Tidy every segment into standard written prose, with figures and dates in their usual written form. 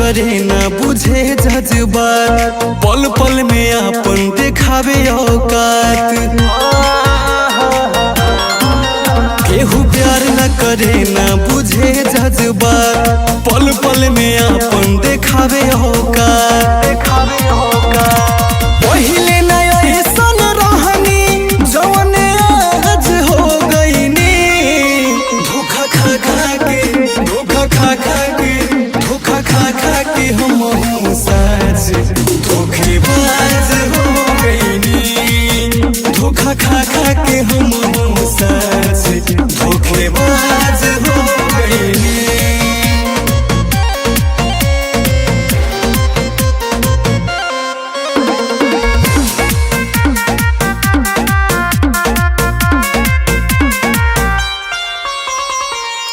करे ना बुझे जज्बात, पल पल में अपन दिखावे औकात। केहू प्यार न करे ना बुझे जज्बात, पल पल में अपन दिखावे औकात। पहिले न ऐसन रहनी जवन आज हो गईनी, धोखा खा खा के हम सच धोखेबाज हो गईनी। धोखा खा खा के हम सच धोखेबाज हो गईनी।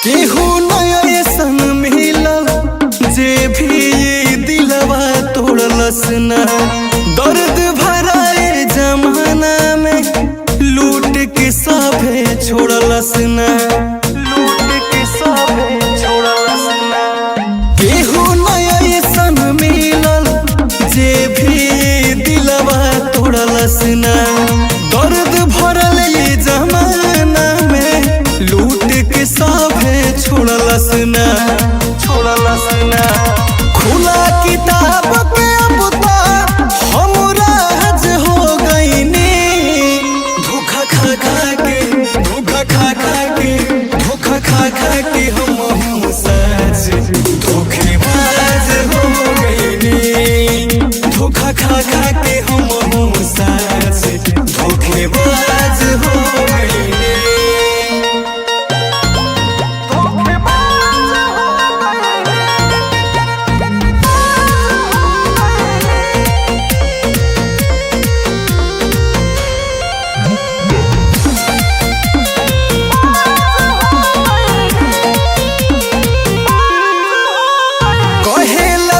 केहू नया ऐसन मिलल जे भी ये दिलवा तोड़लस ना, दर्द भराए जमाना में लूट के सभे छोड़लस ना। केहू नया ऐसन मिलल जे भी ये दिलवा तोड़लस ना, दर्द भरल ये जमाना में लूट के सभे छोड़लस ना। खुला किताब के अब हम राज हो गईनी। धोखा खा खा के हम सच धोखेबाज हो गईनी। धोखा खा खा के हम सच धोखेबाज हो गईनी।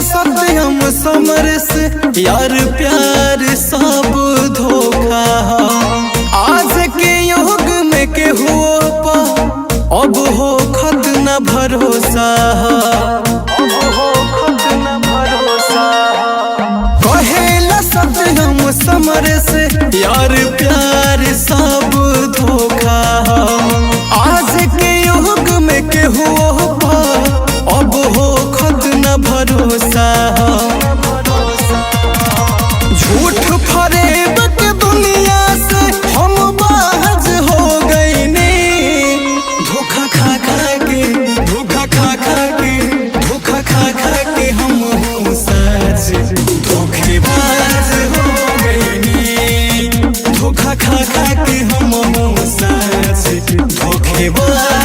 सत्यम समर से यार प्यार सब धोखा, आज के युग में केहू पा अब हो खत न भरोसा। कहेला सत्यम समर से यार प्यार सब धोखा, आज के युग में केहू पा अब हो खत न भरोसा। झूठ फरेब के दुनिया से हम बाज हो गईनी। धोखा खा खा के हम सच धोखेबाज हो गईनी। धोखा खा के हम सच धोखेबाज